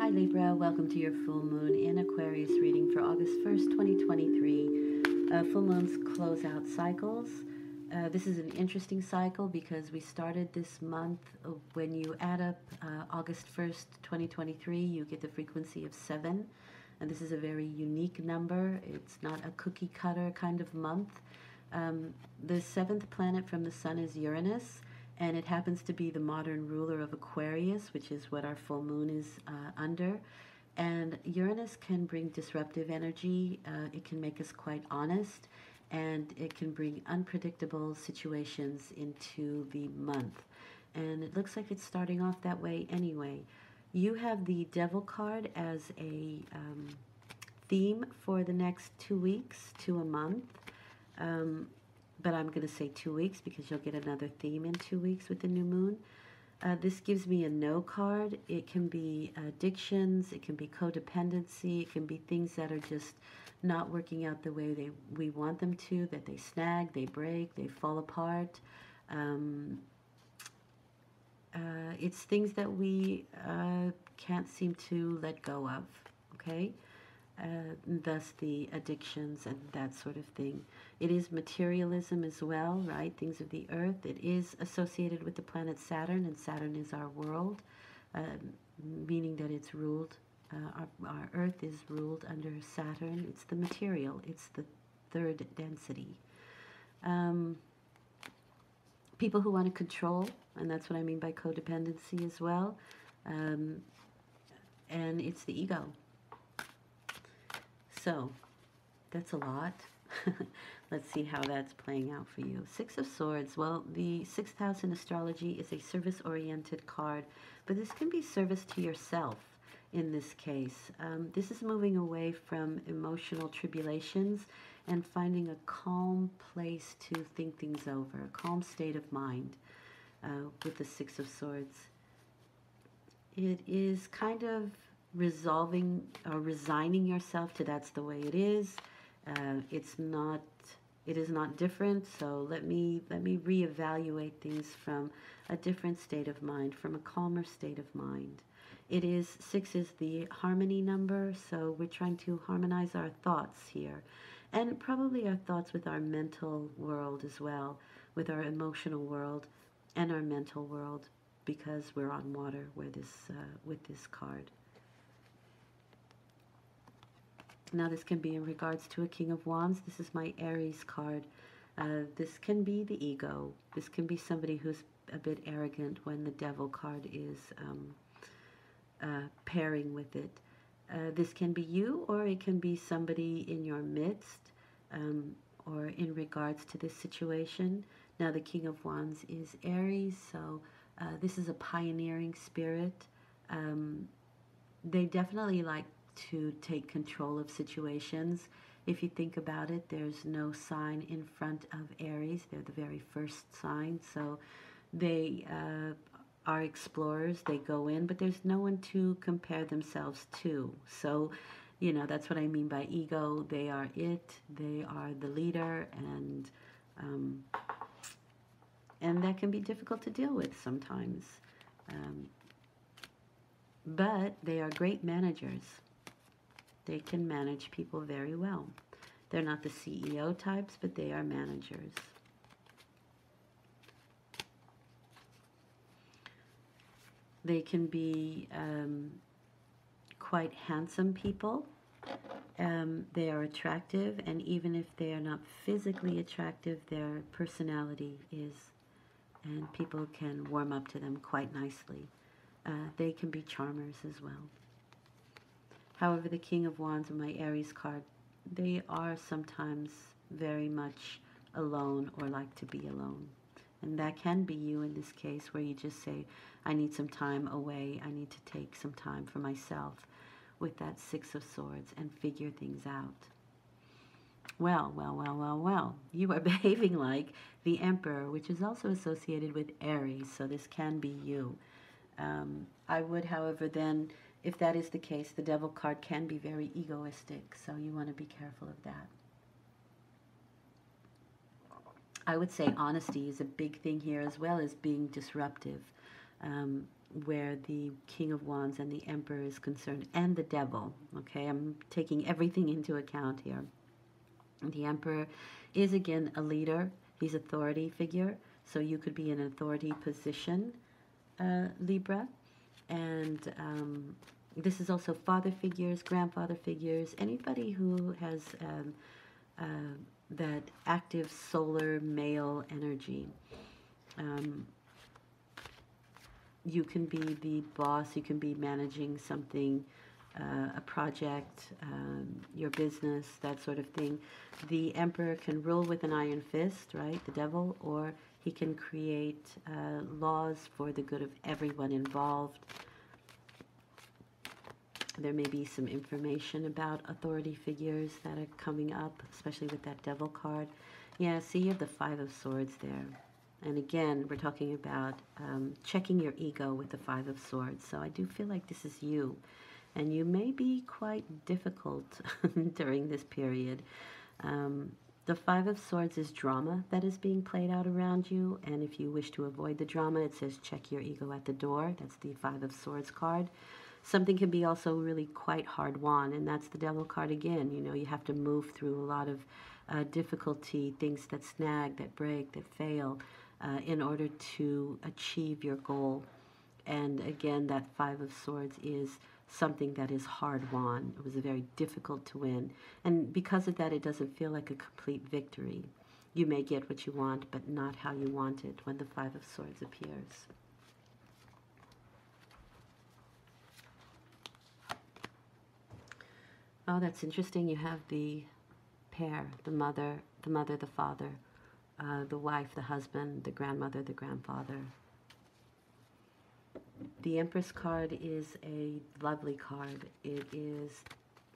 Hi Libra, welcome to your full moon in Aquarius reading for August 1st, 2023. Full moons close out cycles. This is an interesting cycle because we started this month. When you add up August 1st, 2023, you get the frequency of 7. And this is a very unique number. It's not a cookie cutter kind of month. The seventh planet from the sun is Uranus, and it happens to be the modern ruler of Aquarius, which is what our full moon is under. And Uranus can bring disruptive energy. It can make us quite honest, and it can bring unpredictable situations into the month. And it looks like it's starting off that way anyway. You have the Devil card as a theme for the next 2 weeks to a month. But I'm going to say 2 weeks because you'll get another theme in 2 weeks with the new moon. This gives me a no card. It can be addictions, it can be codependency, it can be things that are just not working out the way we want them to, that they snag, they break, they fall apart. It's things that we can't seem to let go of, okay? Thus the addictions and that sort of thing. It is materialism as well, right? Things of the earth. It is associated with the planet Saturn, and Saturn is our world, meaning that it's ruled, our earth is ruled under Saturn. It's the material. It's the third density. People who want to control, and that's what I mean by codependency as well. And it's the ego. So, that's a lot. Let's see how that's playing out for you. Six of Swords. Well, the sixth house in astrology is a service-oriented card, but this can be service to yourself in this case. This is moving away from emotional tribulations and finding a calm place to think things over, a calm state of mind with the Six of Swords. It is kind of resolving or resigning yourself to that's the way it is. It is not different, so let me reevaluate things from a different state of mind, from a calmer state of mind. Six is the harmony number, so we're trying to harmonize our thoughts here, and probably our thoughts with our mental world as well, with our emotional world and our mental world, because we're on water with this card. Now this can be in regards to a King of Wands. This is my Aries card. This can be the ego. This can be somebody who's a bit arrogant when the Devil card is pairing with it. This can be you, or it can be somebody in your midst, or in regards to this situation. Now the King of Wands is Aries, so this is a pioneering spirit. They definitely like to take control of situations. If you think about it, there's no sign in front of Aries. They're the very first sign, so they are explorers. They go in, but there's no one to compare themselves to. So, you know, that's what I mean by ego. They are it. They are the leader, and that can be difficult to deal with sometimes. But they are great managers. They can manage people very well. They're not the CEO types, but they are managers. They can be quite handsome people. They are attractive, and even if they are not physically attractive, their personality is, and people can warm up to them quite nicely. They can be charmers as well. However, the King of Wands and my Aries card, they are sometimes very much alone or like to be alone. And that can be you in this case, where you just say, I need some time away. I need to take some time for myself with that Six of Swords and figure things out. Well. You are behaving like the Emperor, which is also associated with Aries, so this can be you. I would, however, then, if that is the case, the Devil card can be very egoistic, so you want to be careful of that. I would say honesty is a big thing here, as well as being disruptive. where the King of Wands and the Emperor is concerned, and the Devil. Okay, I'm taking everything into account here. The Emperor is again a leader. He's authority figure, so you could be in an authority position, Libra. And this is also father figures, grandfather figures, anybody who has that active solar male energy. You can be the boss, you can be managing something, a project, your business, that sort of thing. The Emperor can rule with an iron fist, right, the devil, or he can create laws for the good of everyone involved. There may be some information about authority figures that are coming up, especially with that devil card. Yeah, see, you have the Five of Swords there. And again, we're talking about checking your ego with the Five of Swords. So I do feel like this is you. And you may be quite difficult during this period. The Five of Swords is drama that is being played out around you. And if you wish to avoid the drama, it says check your ego at the door. That's the Five of Swords card. Something can be also really quite hard-won, and that's the Devil card again. You know, you have to move through a lot of difficulty, things that snag, that break, that fail, in order to achieve your goal. And again, that Five of Swords is something that is hard-won. It was very difficult to win. And because of that, it doesn't feel like a complete victory. You may get what you want, but not how you want it when the Five of Swords appears. Oh, that's interesting. You have the pair, the mother, the father, the wife, the husband, the grandmother, the grandfather. The Empress card is a lovely card. It is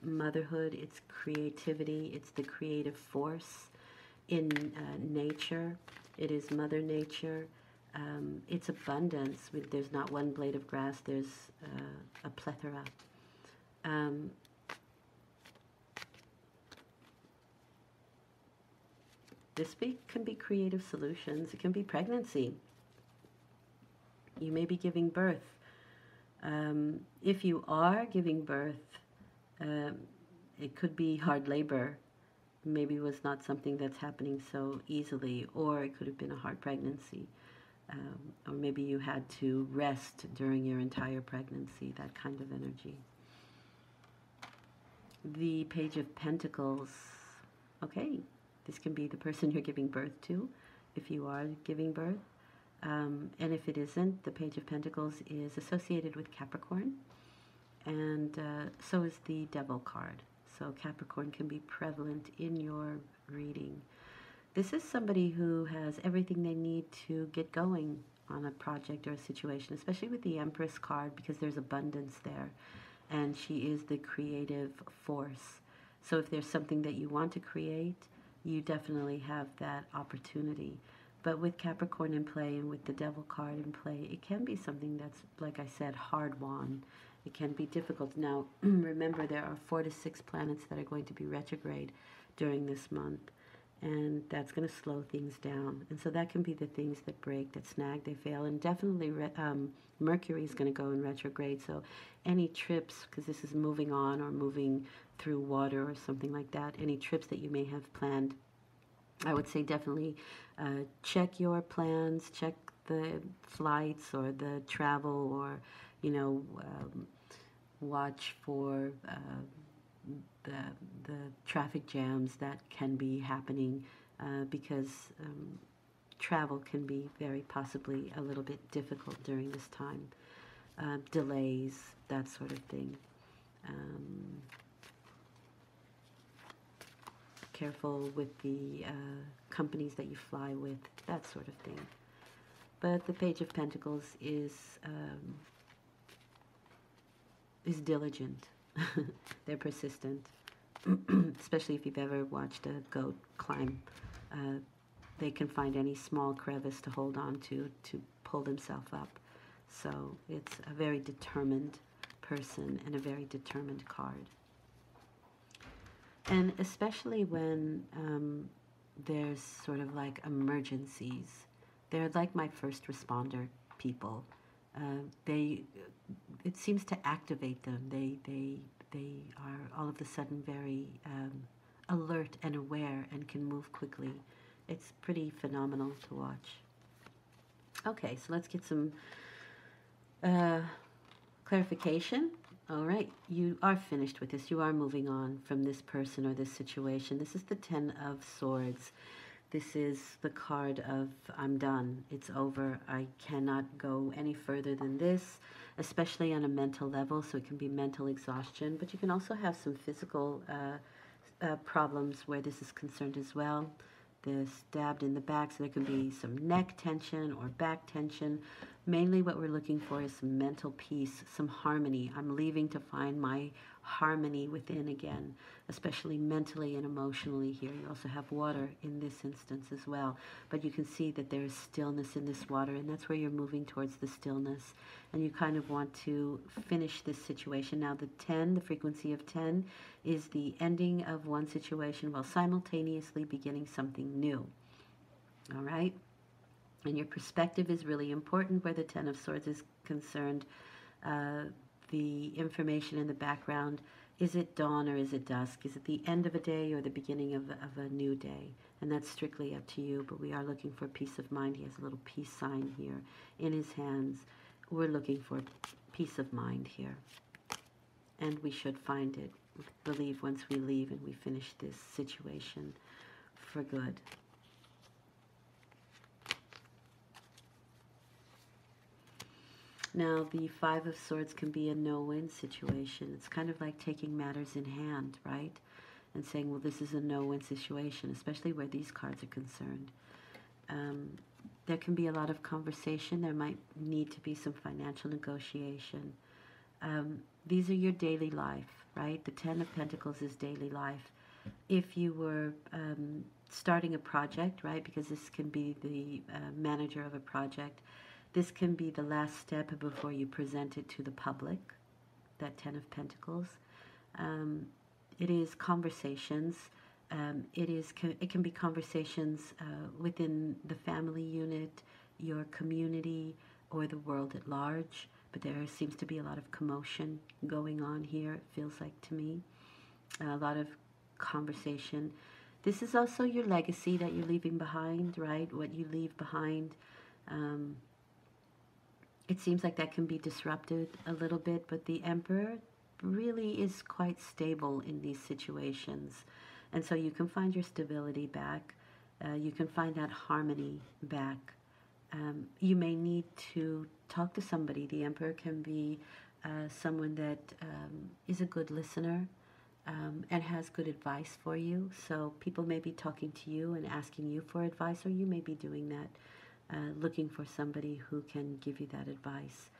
motherhood, it's creativity, it's the creative force in nature. It is Mother Nature. It's abundance. There's not one blade of grass, there's a plethora. This can be creative solutions. It can be pregnancy. You may be giving birth. If you are giving birth, it could be hard labor. Maybe it was not something that's happening so easily, or it could have been a hard pregnancy. Or maybe you had to rest during your entire pregnancy, that kind of energy. The Page of Pentacles. Okay. This can be the person you're giving birth to, if you are giving birth. And if it isn't, the Page of Pentacles is associated with Capricorn. And so is the Devil card. So Capricorn can be prevalent in your reading. This is somebody who has everything they need to get going on a project or a situation, especially with the Empress card, because there's abundance there. And she is the creative force. So if there's something that you want to create, you definitely have that opportunity. But with Capricorn in play and with the Devil card in play, it can be something that's, like I said, hard-won. It can be difficult. Now, remember, there are 4 to 6 planets that are going to be retrograde during this month, and that's going to slow things down. And so that can be the things that break, that snag, they fail. And definitely Mercury is going to go in retrograde, so any trips, because this is moving on or moving through water or something like that, any trips that you may have planned, I would say definitely check your plans, check the flights or the travel, or, you know, watch for the traffic jams that can be happening, because travel can be very possibly a little bit difficult during this time. Delays, that sort of thing. Careful with the companies that you fly with, that sort of thing. But the Page of Pentacles is diligent. They're persistent, especially if you've ever watched a goat climb. They can find any small crevice to hold on to pull themselves up. So it's a very determined person and a very determined card. And especially when there's sort of like emergencies. They're like my first responder people. They, it seems to activate them. They are all of a sudden very alert and aware and can move quickly. It's pretty phenomenal to watch. Okay, so let's get some clarification. All right, you are finished with this. You are moving on from this person or this situation. This is the Ten of Swords. This is the card of I'm done. It's over. I cannot go any further than this, especially on a mental level. So it can be mental exhaustion, but you can also have some physical problems where this is concerned as well. The stabbed in the back, so there can be some neck tension or back tension. Mainly what we're looking for is some mental peace, some harmony. I'm leaving to find my harmony within again, especially mentally and emotionally here. You also have water in this instance as well, but you can see that there is stillness in this water, and that's where you're moving towards the stillness, and you kind of want to finish this situation. Now the 10, the frequency of 10, is the ending of one situation while simultaneously beginning something new. All right? And your perspective is really important where the Ten of Swords is concerned. The information in the background, is it dawn or is it dusk? Is it the end of a day or the beginning of a new day? And that's strictly up to you, but we are looking for peace of mind. He has a little peace sign here in his hands. We're looking for peace of mind here. And we should find it, believe, once we leave and we finish this situation for good. Now, the Five of Swords can be a no-win situation. It's kind of like taking matters in hand, right? And saying, well, this is a no-win situation, especially where these cards are concerned. There can be a lot of conversation. There might need to be some financial negotiation. These are your daily life, right? The Ten of Pentacles is daily life. If you were starting a project, right, because this can be the manager of a project, this can be the last step before you present it to the public, that Ten of Pentacles. It is conversations. It can be conversations within the family unit, your community, or the world at large. But there seems to be a lot of commotion going on here, it feels like to me. A lot of conversation. This is also your legacy that you're leaving behind, right? What you leave behind. It seems like that can be disrupted a little bit, but the Emperor really is quite stable in these situations. And so you can find your stability back. You can find that harmony back. You may need to talk to somebody. The Emperor can be someone that is a good listener and has good advice for you. So people may be talking to you and asking you for advice, or you may be doing that. Looking for somebody who can give you that advice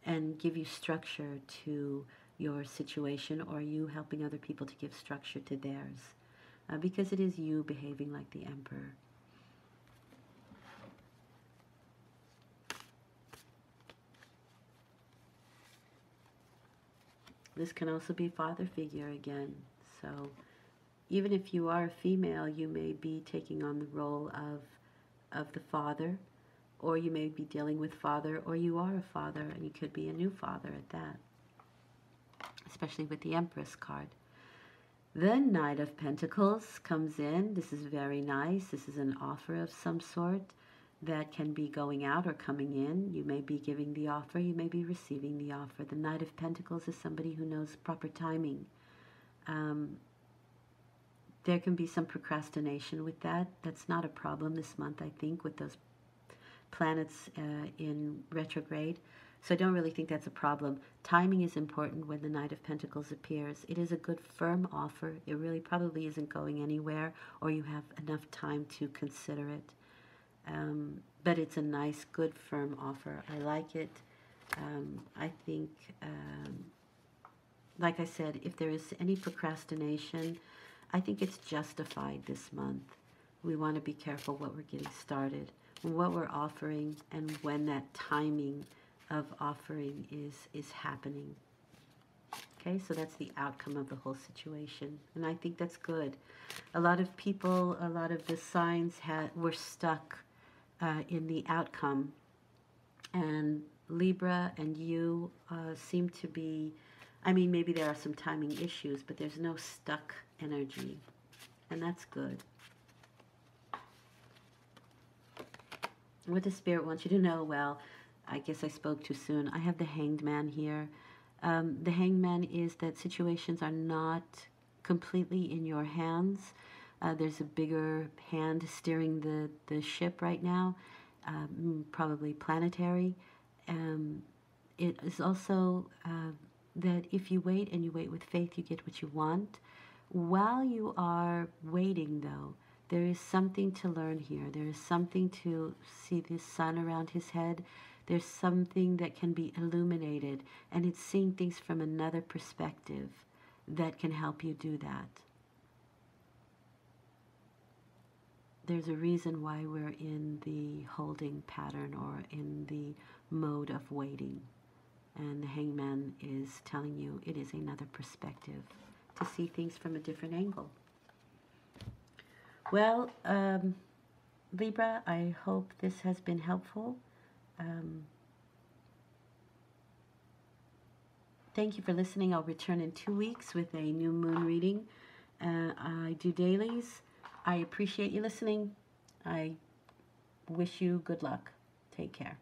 and give you structure to your situation, or you helping other people to give structure to theirs, because it is you behaving like the Emperor. This can also be father figure again. So even if you are a female, you may be taking on the role of the father, or you may be dealing with father, or you are a father, and you could be a new father at that, especially with the Empress card. The Knight of Pentacles comes in. This is very nice. This is an offer of some sort that can be going out or coming in. You may be giving the offer, you may be receiving the offer. The Knight of Pentacles is somebody who knows proper timing. There can be some procrastination with that. That's not a problem this month, I think, with those planets in retrograde. So I don't really think that's a problem. Timing is important when the Knight of Pentacles appears. It is a good firm offer. It really probably isn't going anywhere, or you have enough time to consider it. But it's a nice, good, firm offer. I like it. I think, like I said, if there is any procrastination, I think it's justified this month. We want to be careful what we're getting started, what we're offering, and when that timing of offering is happening. Okay, so that's the outcome of the whole situation, and I think that's good. A lot of people, a lot of the signs were stuck in the outcome, And Libra and you seem to be, I mean, maybe there are some timing issues, but there's no stuck energy. And that's good. What does Spirit want you to know? Well, I guess I spoke too soon. I have the Hanged Man here. The Hanged Man is that situations are not completely in your hands. There's a bigger hand steering the ship right now, probably planetary. It is also that if you wait and you wait with faith, you get what you want. While you are waiting, though, there is something to learn here. There is something to see the sun around his head. There's something that can be illuminated, and it's seeing things from another perspective that can help you do that. There's a reason why we're in the holding pattern or in the mode of waiting. And the Hangman is telling you it is another perspective to see things from a different angle. Well, Libra, I hope this has been helpful. Thank you for listening. I'll return in 2 weeks with a new moon reading. I do dailies. I appreciate you listening. I wish you good luck. Take care.